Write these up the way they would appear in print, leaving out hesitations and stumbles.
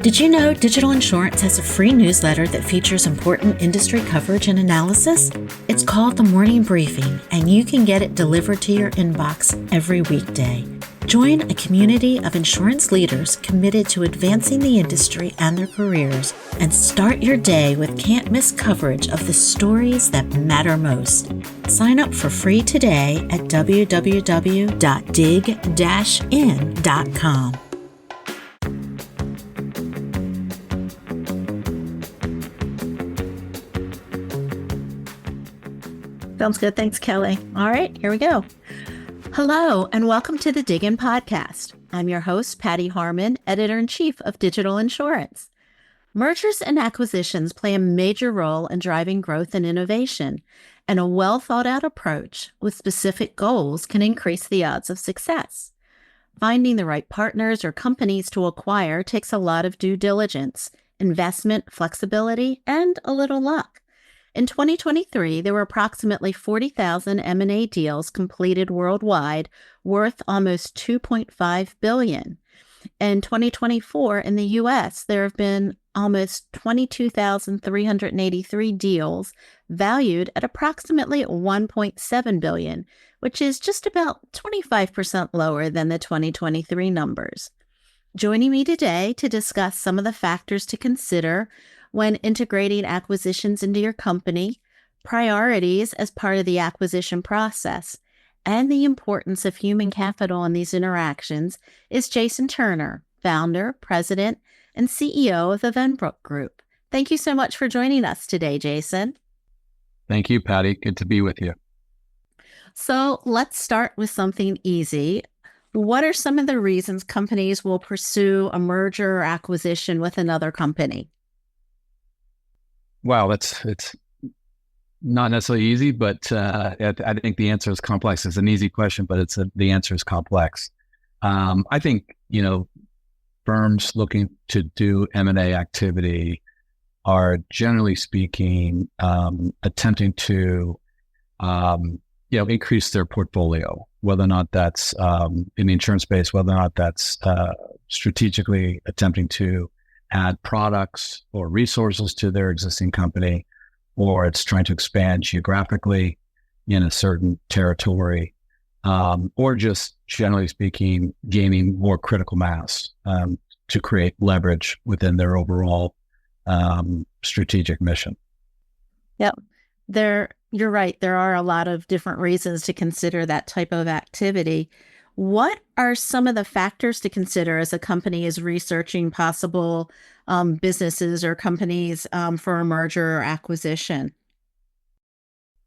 Did you know Digital Insurance has a free newsletter that features important industry coverage and analysis? It's called The Morning Briefing, and you can get it delivered to your inbox every weekday. Join a community of insurance leaders committed to advancing the industry and their careers, and start your day with can't-miss coverage of the stories that matter most. Sign up for free today at www.dig-in.com. Sounds good. Thanks, Kelly. All right, here we go. Hello, and welcome to the DIGIN Podcast. I'm your host, Patti Harman, Editor-in-Chief of Digital Insurance. Mergers and acquisitions play a major role in driving growth and innovation, and a well-thought-out approach with specific goals can increase the odds of success. Finding the right partners or companies to acquire takes a lot of due diligence, investment, flexibility, and a little luck. In 2023, there were approximately 40,000 M&A deals completed worldwide, worth almost $2.5 billion. In 2024, in the U.S., there have been almost 22,383 deals valued at approximately $1.7 billion, which is just about 25% lower than the 2023 numbers. Joining me today to discuss some of the factors to consider when integrating acquisitions into your company, priorities as part of the acquisition process, and the importance of human capital in these interactions is Jason Turner, founder, president, and CEO of the Venbrook Group. Thank you so much for joining us today, Jason. Thank you, Patti. Good to be with you. So let's start with something easy. What are some of the reasons companies will pursue a merger or acquisition with another company? Wow, it's not necessarily easy, but I think the answer is complex. It's an easy question, but the answer is complex. I think, firms looking to do M&A activity are generally speaking attempting to, increase their portfolio, whether or not that's in the insurance space, whether or not that's strategically attempting to add products or resources to their existing company, or it's trying to expand geographically in a certain territory, or just generally speaking, gaining more critical mass to create leverage within their overall strategic mission. Yep. You're right. There are a lot of different reasons to consider that type of activity. What are some of the factors to consider as a company is researching possible businesses or companies for a merger or acquisition?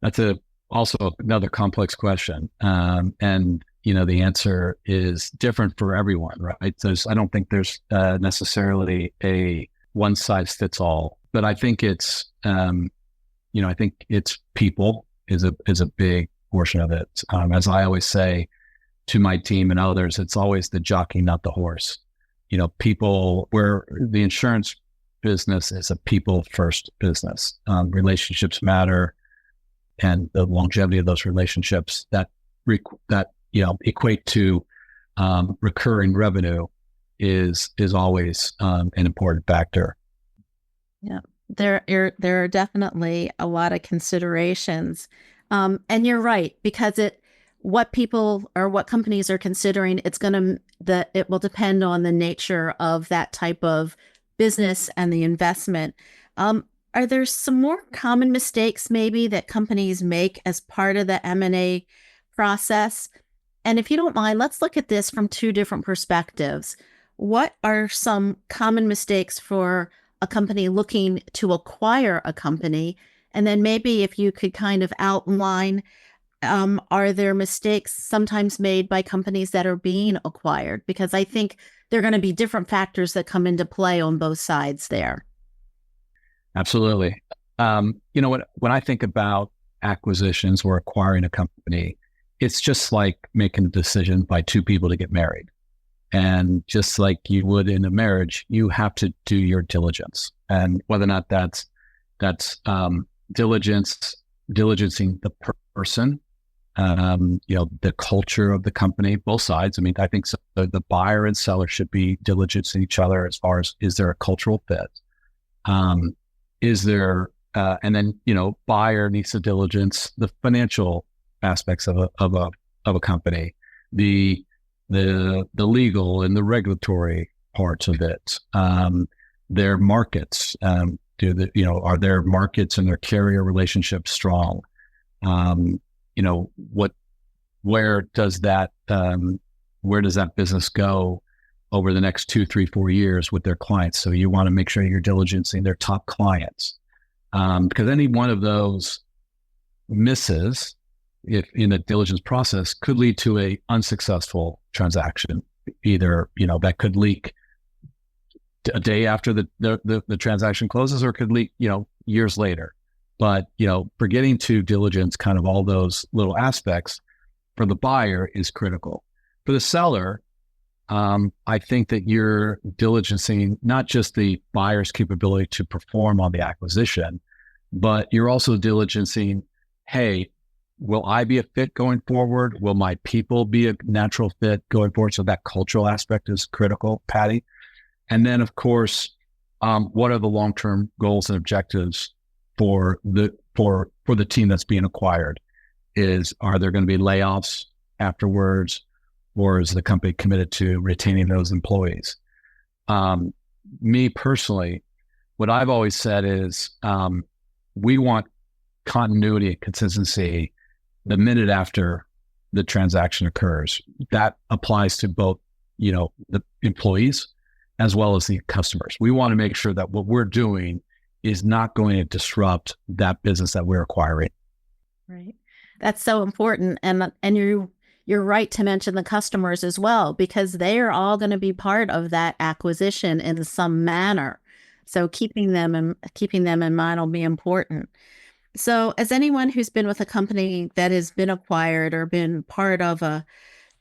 That's also another complex question. And the answer is different for everyone, right? I don't think there's necessarily a one size fits all, but I think it's, people is a big portion of it. As I always say to my team and others, it's always the jockey, not the horse. People, where the insurance business is a people first business. Relationships matter, and the longevity of those relationships that equate to recurring revenue is always an important factor. Yeah, there are definitely a lot of considerations, and you're right, because what people or what companies are considering, it will depend on the nature of that type of business and the investment. Are there some more common mistakes maybe that companies make as part of the M&A process? And if you don't mind, let's look at this from two different perspectives. What are some common mistakes for a company looking to acquire a company? And then maybe if you could kind of outline, are there mistakes sometimes made by companies that are being acquired? Because I think there are going to be different factors that come into play on both sides there. Absolutely. When I think about acquisitions or acquiring a company, it's just like making a decision by two people to get married. And just like you would in a marriage, you have to do your diligence. And whether or not that's diligencing the person The culture of the company, both sides. I mean, I think so, the buyer and seller should be diligent in each other as far as, is there a cultural fit? Is there, and then, buyer needs to diligence the financial aspects of a company, the legal and the regulatory parts of it, their markets, are their markets and their carrier relationships strong? Where does that business go over the next 2, 3, 4 years with their clients? So you want to make sure you're diligencing their top clients, because any one of those misses, if in the diligence process, could lead to a unsuccessful transaction. Either, that could leak a day after the transaction closes, or it could leak, years later. But, forgetting to diligence kind of all those little aspects for the buyer is critical. For the seller, I think that you're diligencing not just the buyer's capability to perform on the acquisition, but you're also diligencing, hey, will I be a fit going forward? Will my people be a natural fit going forward? So that cultural aspect is critical, Patti. And then, of course, what are the long-term goals and objectives for the team that's being acquired? Are there going to be layoffs afterwards, or is the company committed to retaining those employees? Me personally, what I've always said is, we want continuity and consistency the minute after the transaction occurs. That applies to both, the employees as well as the customers. We want to make sure that what we're doing is not going to disrupt that business that we're acquiring. Right. That's so important. And you're right to mention the customers as well, because they are all going to be part of that acquisition in some manner. So keeping them in mind will be important. So as anyone who's been with a company that has been acquired or been part of a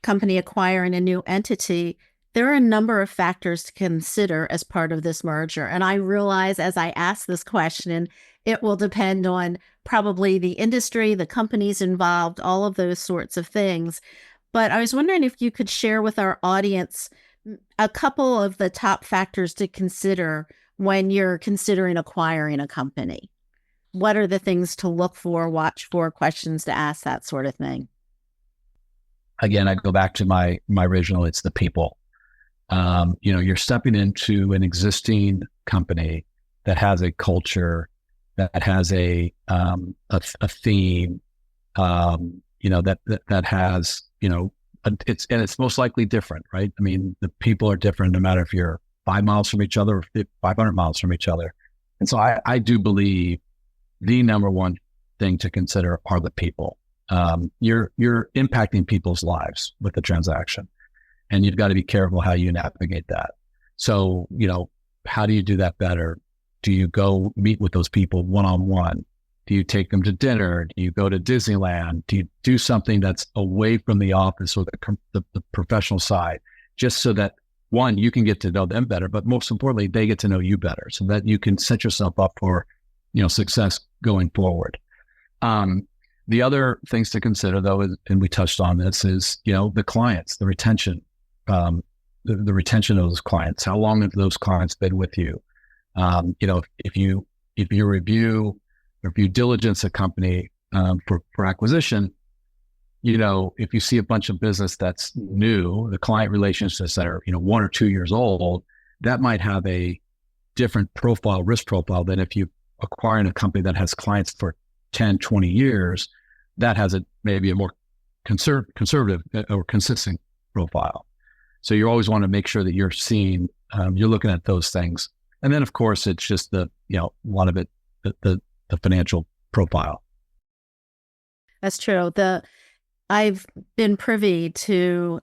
company acquiring a new entity, there are a number of factors to consider as part of this merger. And I realize as I ask this question, it will depend on probably the industry, the companies involved, all of those sorts of things. But I was wondering if you could share with our audience a couple of the top factors to consider when you're considering acquiring a company. What are the things to look for, watch for, questions to ask, that sort of thing? Again, I go back to my original, it's the people. You're stepping into an existing company that has a culture, that has a theme, that has, it's most likely different, right? I mean, the people are different no matter if you're 5 miles from each other or 500 miles from each other. And so I do believe the number one thing to consider are the people. You're impacting people's lives with the transaction, and you've got to be careful how you navigate that. So, how do you do that better? Do you go meet with those people one-on-one? Do you take them to dinner? Do you go to Disneyland? Do you do something that's away from the office or the professional side, just so that, one, you can get to know them better, but most importantly, they get to know you better, so that you can set yourself up for, success going forward. The other things to consider, though, and we touched on this, is, the clients, the retention, the retention of those clients. How long have those clients been with you? If you review, or if you diligence a company for acquisition, if you see a bunch of business that's new, the client relationships that are 1 or 2 years old, that might have a different risk profile than if you acquiring a company that has clients for 10, 20 years, that has maybe a more conservative or consistent profile. So you always want to make sure that you're looking at those things. And then, of course, it's just a lot of it, the financial profile. That's true. I've been privy to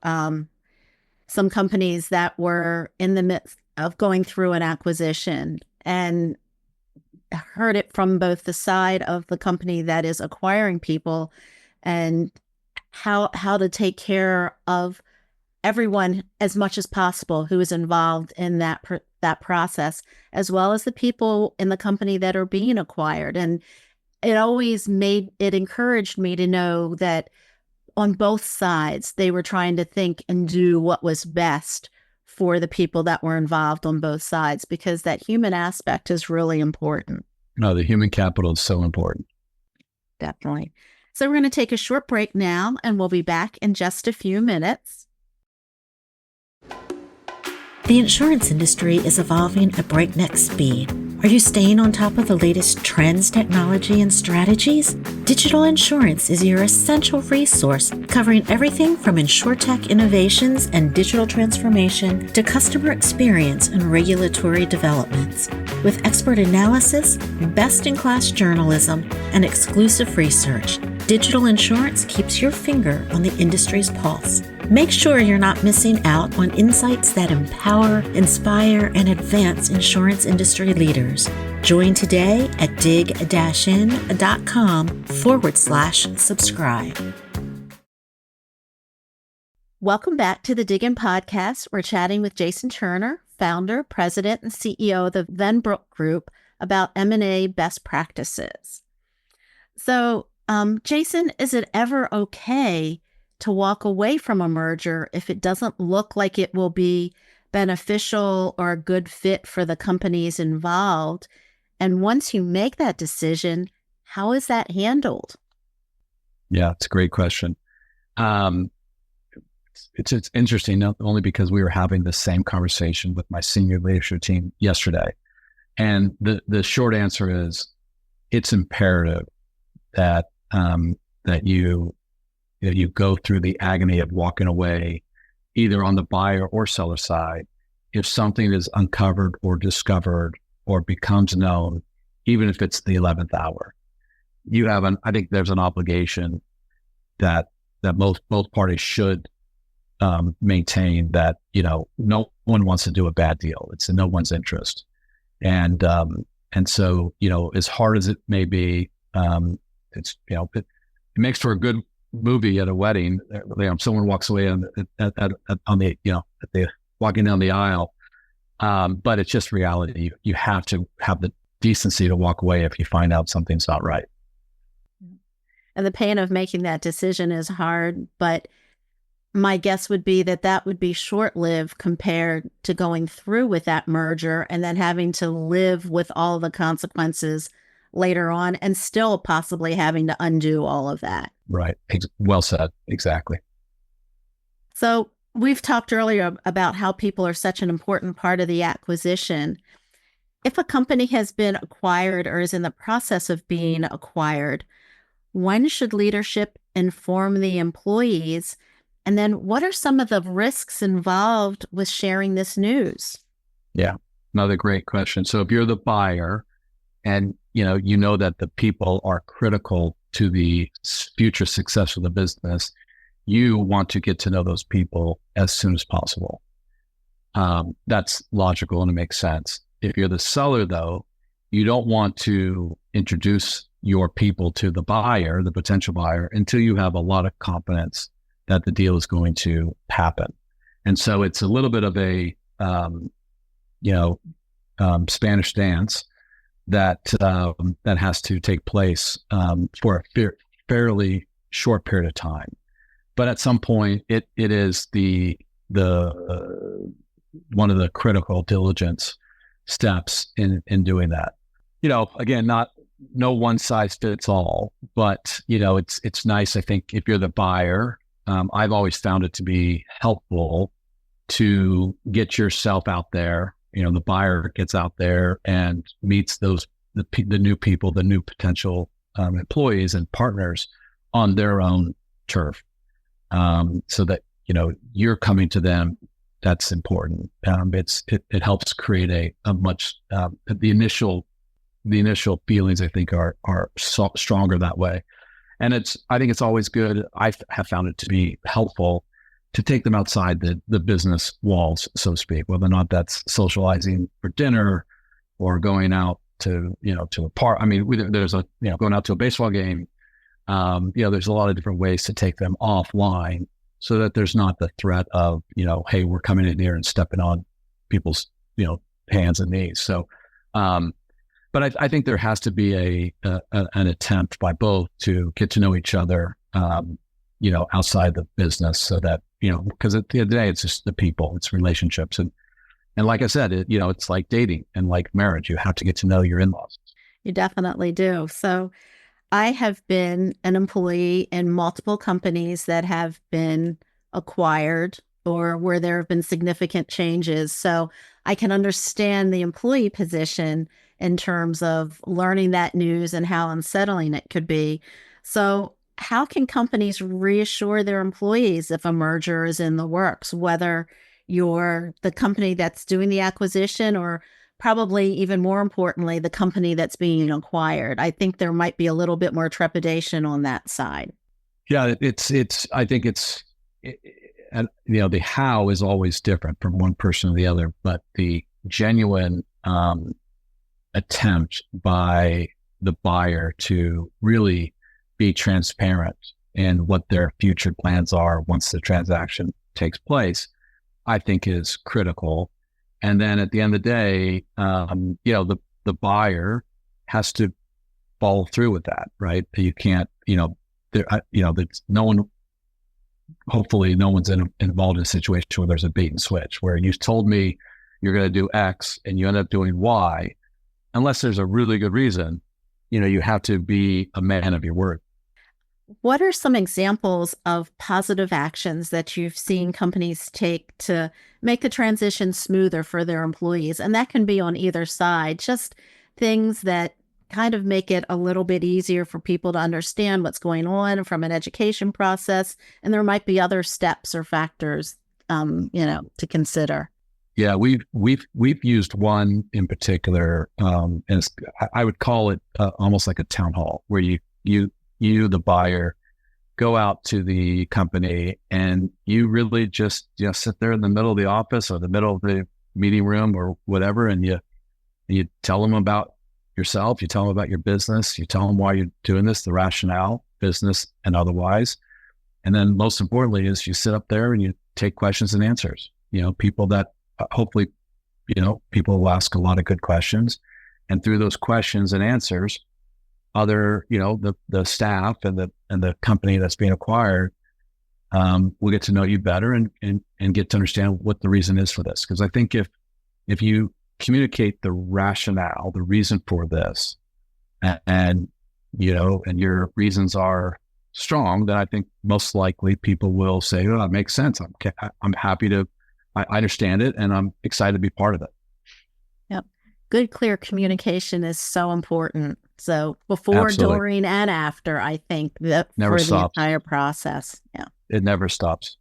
some companies that were in the midst of going through an acquisition, and heard it from both the side of the company that is acquiring people and how to take care of everyone as much as possible who is involved in that process, as well as the people in the company that are being acquired. And it encouraged me to know that on both sides, they were trying to think and do what was best for the people that were involved on both sides, because that human aspect is really important. No, the human capital is so important. Definitely. So we're going to take a short break now, and we'll be back in just a few minutes. The insurance industry is evolving at breakneck speed. Are you staying on top of the latest trends, technology, and strategies? Digital Insurance is your essential resource, covering everything from insurtech innovations and digital transformation to customer experience and regulatory developments. With expert analysis, best-in-class journalism, and exclusive research, Digital Insurance keeps your finger on the industry's pulse. Make sure you're not missing out on insights that empower, inspire, and advance insurance industry leaders. Join today at dig-in.com/subscribe. Welcome back to the DIGIN Podcast. We're chatting with Jason Turner, founder, president, and CEO of the Venbrook Group, about M&A best practices. So, Jason, is it ever okay to walk away from a merger if it doesn't look like it will be beneficial or a good fit for the companies involved? And once you make that decision, how is that handled? Yeah, it's a great question. It's interesting, not only because we were having the same conversation with my senior leadership team yesterday. And the short answer is it's imperative that you go through the agony of walking away, either on the buyer or seller side, if something is uncovered or discovered or becomes known, even if it's the 11th hour. I think there's an obligation that both parties should maintain, that, no one wants to do a bad deal. It's in no one's interest. And so, as hard as it may be, it makes for a good movie at a wedding. Someone walks away walking down the aisle, but it's just reality. You have to have the decency to walk away if you find out something's not right. And the pain of making that decision is hard, but my guess would be that would be short-lived compared to going through with that merger and then having to live with all the consequences later on, and still possibly having to undo all of that. Right. Well said. Exactly. So we've talked earlier about how people are such an important part of the acquisition. If a company has been acquired or is in the process of being acquired, when should leadership inform the employees? And then what are some of the risks involved with sharing this news? Yeah, another great question. So if you're the buyer and you know that the people are critical to the future success of the business, you want to get to know those people as soon as possible. That's logical and it makes sense. If you're the seller, though, you don't want to introduce your people to the buyer, the potential buyer, until you have a lot of confidence that the deal is going to happen. And so it's a little bit of a Spanish dance that has to take place for a fairly short period of time. But at some point, it is the one of the critical diligence steps in doing that. Again, no one size fits all, but it's nice. I think if you're the buyer, I've always found it to be helpful to get yourself out there. The buyer gets out there and meets the new people, the new potential employees and partners on their own turf, so that you're coming to them. That's important. It helps create a much the initial feelings, I think, are stronger that way. And I think it's always good. I have found it to be helpful to take them outside the business walls, so to speak, whether or not that's socializing for dinner or going out to a park. I mean, there's going out to a baseball game. There's a lot of different ways to take them offline so that there's not the threat of, hey, we're coming in here and stepping on people's, hands and knees. So, but I think there has to be an attempt by both to get to know each other outside the business, so that, because at the end of the day, it's just the people, it's relationships. And like I said, it's like dating and like marriage. You have to get to know your in-laws. You definitely do. So I have been an employee in multiple companies that have been acquired or where there have been significant changes. So I can understand the employee position in terms of learning that news and how unsettling it could be. So how can companies reassure their employees if a merger is in the works, whether you're the company that's doing the acquisition or probably even more importantly, the company that's being acquired? I think there might be a little bit more trepidation on that side. Yeah, I think the how is always different from one person to the other, but the genuine attempt by the buyer to really be transparent in what their future plans are once the transaction takes place, I think is critical. And then at the end of the day, the buyer has to follow through with that, right? You can't, there's no one. Hopefully, no one's involved in a situation where there's a bait and switch, where you told me you're going to do X and you end up doing Y, unless there's a really good reason. You have to be a man of your word. What are some examples of positive actions that you've seen companies take to make the transition smoother for their employees? And that can be on either side, just things that kind of make it a little bit easier for people to understand what's going on from an education process. And there might be other steps or factors, to consider. Yeah, we've used one in particular, and I would call it almost like a town hall, where you, the buyer, go out to the company and you really just sit there in the middle of the office or the middle of the meeting room or whatever, and you tell them about yourself, you tell them about your business, you tell them why you're doing this, the rationale, business and otherwise. And then most importantly is you sit up there and you take questions and answers. People that hopefully, people will ask a lot of good questions, and through those questions and answers, other, the staff and the company that's being acquired will get to know you better and get to understand what the reason is for this. Because I think if you communicate the rationale, the reason for this, and your reasons are strong, then I think most likely people will say, "Oh, that makes sense. I'm happy to. I understand it, and I'm excited to be part of it." Yep, good, clear communication is so important. So before, Absolutely. during, and after, I think that Never for stops. the entire process. Yeah, It never stops.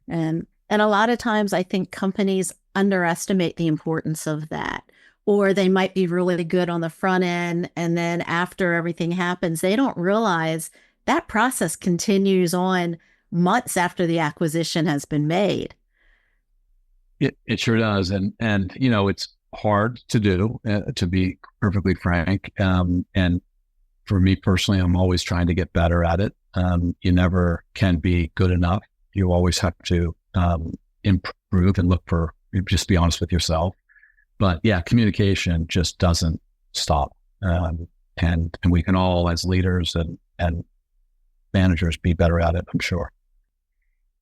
and a lot of times, I think companies underestimate the importance of that, or they might be really good on the front end, and then after everything happens, they don't realize that process continues on months after the acquisition has been made. It sure does, and it's hard to do, to be perfectly frank. And for me personally, I'm always trying to get better at it. You never can be good enough. You always have to improve and just be honest with yourself. But yeah, communication just doesn't stop. And we can all, as leaders and managers, be better at it, I'm sure.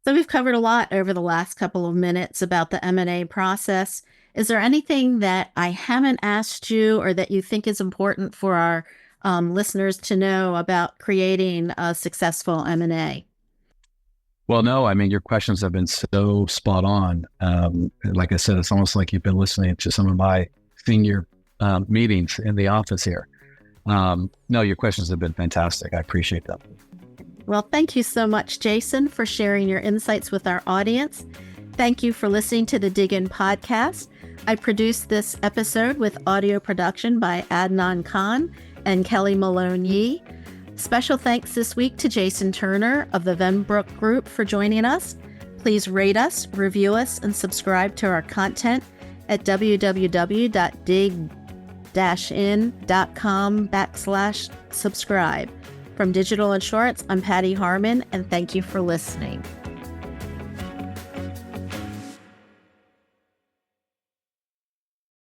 So we've covered a lot over the last couple of minutes about the M&A process. Is there anything that I haven't asked you or that you think is important for our listeners to know about creating a successful M&A? Well, no, I mean, your questions have been so spot on. Like I said, it's almost like you've been listening to some of my senior meetings in the office here. No, your questions have been fantastic. I appreciate them. Well, thank you so much, Jason, for sharing your insights with our audience. Thank you for listening to the DIGIN Podcast. I produced this episode with audio production by Adnan Khan and Kelly Malone-Yee. Special thanks this week to Jason Turner of the Venbrook Group for joining us. Please rate us, review us, and subscribe to our content at www.dig-in.com/subscribe. From Digital Insurance, I'm Patti Harman, and thank you for listening.